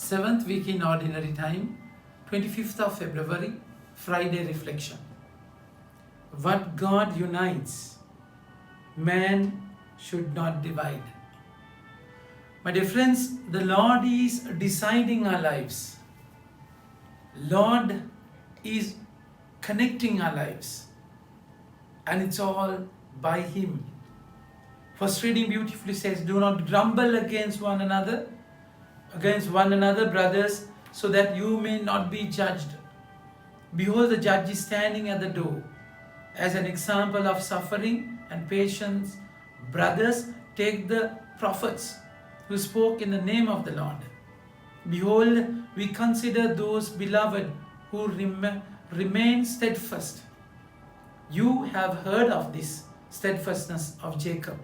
7th week in Ordinary Time, 25th of February, Friday Reflection. What God unites, man should not divide. My dear friends, the Lord is deciding our lives. Lord is connecting our lives. And it's all by Him. First reading beautifully says, do not grumble against one another, brothers, so that you may not be judged. Behold, the judge is standing at the door. As an example of suffering and patience, brothers, take the prophets who spoke in the name of the Lord. Behold, we consider those beloved who remain steadfast. You have heard of this steadfastness of Jacob.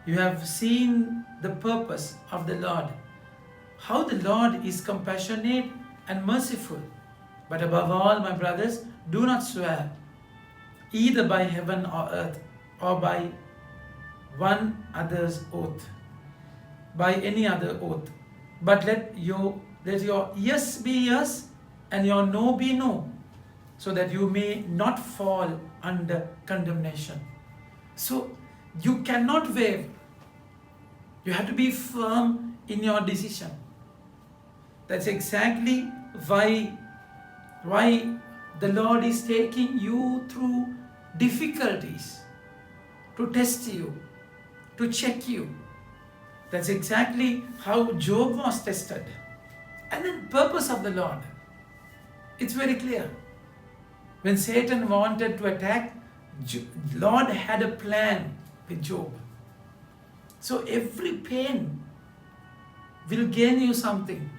You have seen the purpose of the Lord, how the Lord is compassionate and merciful. But above all, my brothers, do not swear, either by heaven or earth, or by one other's oath, by any other oath. But let your yes be yes, and your no be no, so that you may not fall under condemnation. So you cannot waver. You have to be firm in your decision. That's exactly why the Lord is taking you through difficulties, to test you, to check you. That's exactly how Job was tested. And then purpose of the Lord, it's very clear. When Satan wanted to attack, Lord had a plan with Job. So every pain will gain you something.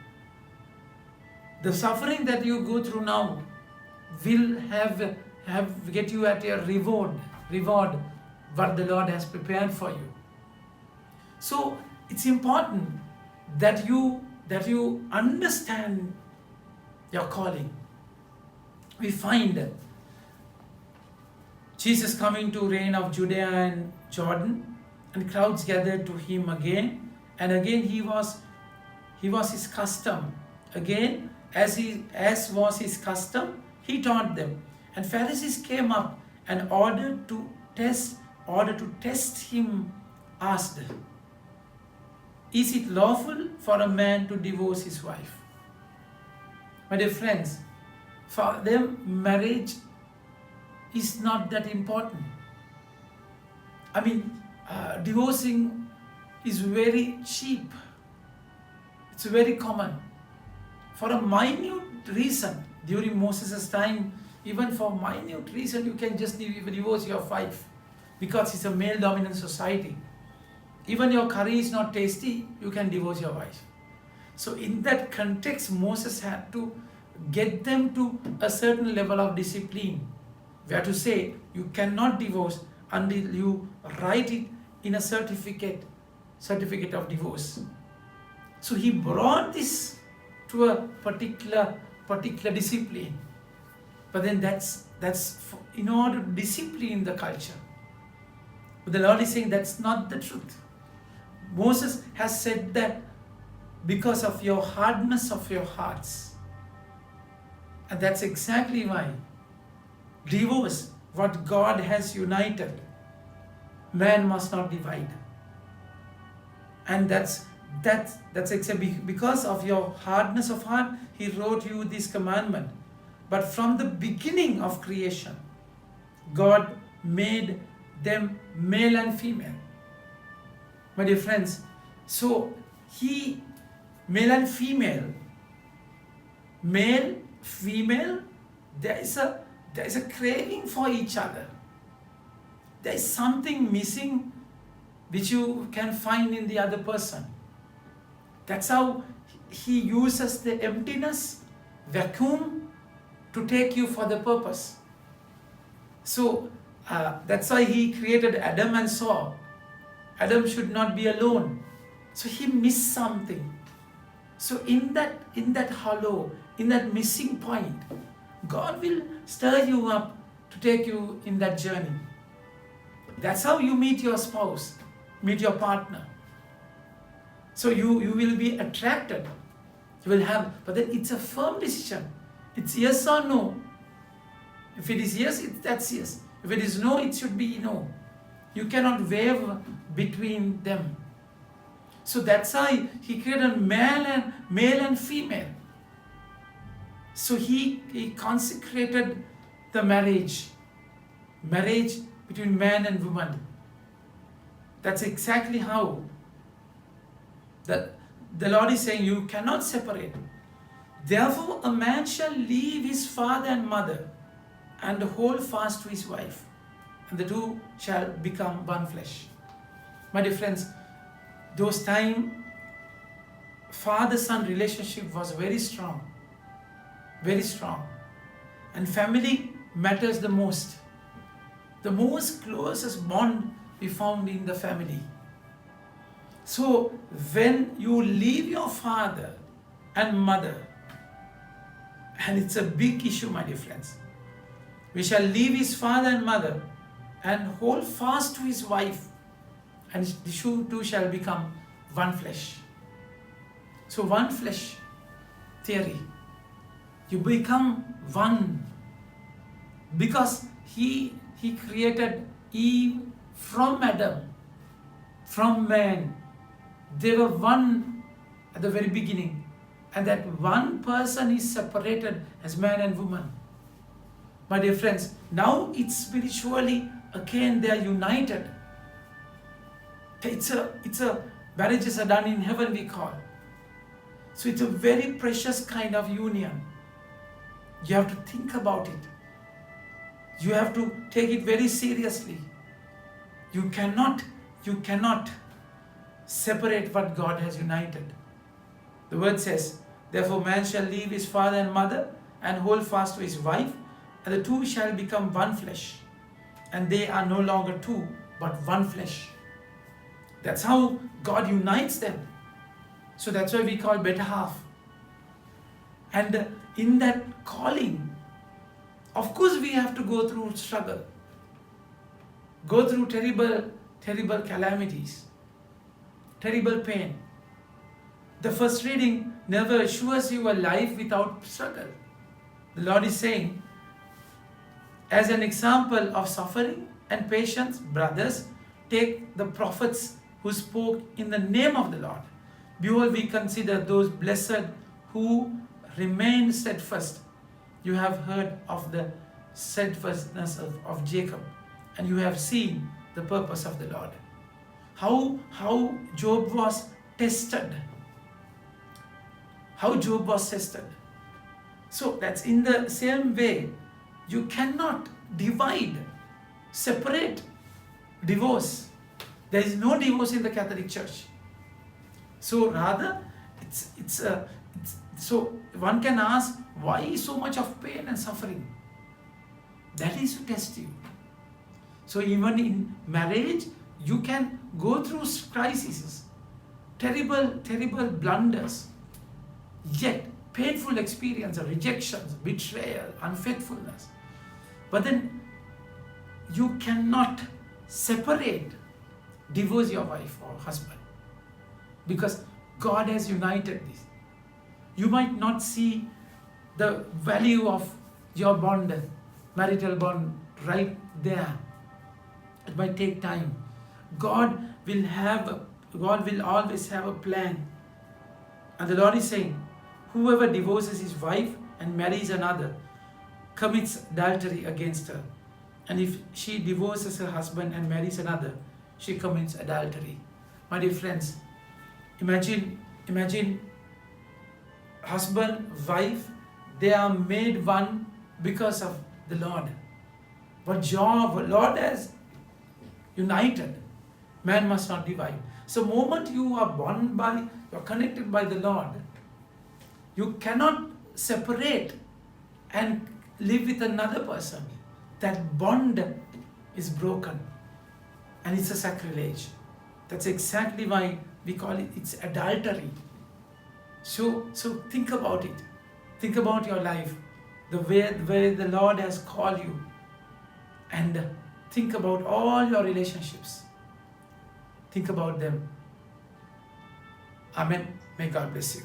The suffering that you go through now will get you at your reward what the Lord has prepared for you. So it's important that you understand your calling. We find Jesus coming to reign of Judea and Jordan, and crowds gathered to him again and again. He was his custom. Again, as was his custom, he taught them. And Pharisees came up and ordered to test him, asked, is it lawful for a man to divorce his wife? My dear friends, for them, marriage is not that important. I mean, divorcing is very cheap. It's very common. For a minute reason, during Moses' time, even for minute reason, you can just divorce your wife, because it's a male-dominant society. Even your curry is not tasty, you can divorce your wife. So in that context, Moses had to get them to a certain level of discipline, where to say you cannot divorce until you write it in a certificate of divorce. So he brought this to a particular discipline. But then that's in order to discipline the culture. But the Lord is saying that's not the truth. Moses has said that because of your hardness of your hearts. And that's exactly why divorce, what God has united, man must not divide. And that's exactly because of your hardness of heart, He wrote you this commandment. But from the beginning of creation, God made them male and female. My dear friends, so male and female, there is a craving for each other. There is something missing which you can find in the other person. That's how He uses the emptiness, vacuum, to take you for the purpose. So that's why He created Adam and saw Adam should not be alone. So he missed something. So in that hollow, in that missing point, God will stir you up to take you in that journey. That's how you meet your spouse, meet your partner. So you will be attracted You will have, but then it's a firm decision. It's yes or no. If it is yes, that's yes. If it is no, it should be no. You cannot waver between them. So that's why he created male and female. So he consecrated the marriage between man and woman. That's exactly how the Lord is saying you cannot separate. Therefore a man shall leave his father and mother and hold fast to his wife, and the two shall become one flesh. My dear friends, those time father-son relationship was very strong, and family matters the most. The most closest bond we found in the family. So when you leave your father and mother, and it's a big issue, my dear friends, we shall leave his father and mother and hold fast to his wife, and the two shall become one flesh. So one flesh theory, you become one, because he created Eve from Adam, from man. They were one at the very beginning, and that one person is separated as man and woman. My dear friends, now it's spiritually again they are united. It's a marriages are done in heaven, we call. So it's a very precious kind of union. You have to think about it. You have to take it very seriously. You cannot separate what God has united. The word says, therefore man shall leave his father and mother and hold fast to his wife, and the two shall become one flesh. And they are no longer two, but one flesh. That's how God unites them. So that's why we call better half. And in that calling, of course we have to go through struggle, go through terrible calamities, terrible pain. The first reading never assures you a life without struggle. The Lord is saying, as an example of suffering and patience, brothers, take the prophets who spoke in the name of the Lord. Behold, we consider those blessed who remain steadfast. You have heard of the steadfastness of Jacob, and you have seen the purpose of the Lord. How Job was tested. How Job was tested. So that's in the same way, you cannot divide, separate, divorce. There is no divorce in the Catholic Church. So rather, so one can ask, why so much of pain and suffering? That is to test you. So even in marriage, you can go through crises, terrible blunders, yet painful experience of rejections, betrayal, unfaithfulness. But then you cannot separate, divorce your wife or husband, because God has united this. You might not see the value of your bond, marital bond, right there. It might take time. God will always have a plan. And the Lord is saying, whoever divorces his wife and marries another commits adultery against her. And if she divorces her husband and marries another, she commits adultery. My dear friends, imagine husband, wife, they are made one because of the Lord. What joy, Lord has united. Man must not divide. So moment you are you're connected by the Lord, you cannot separate and live with another person. That bond is broken, and it's a sacrilege. That's exactly why we call it's adultery. So think about it. Think about your life, the way the Lord has called you, and think about all your relationships. Think about them. Amen. May God bless you.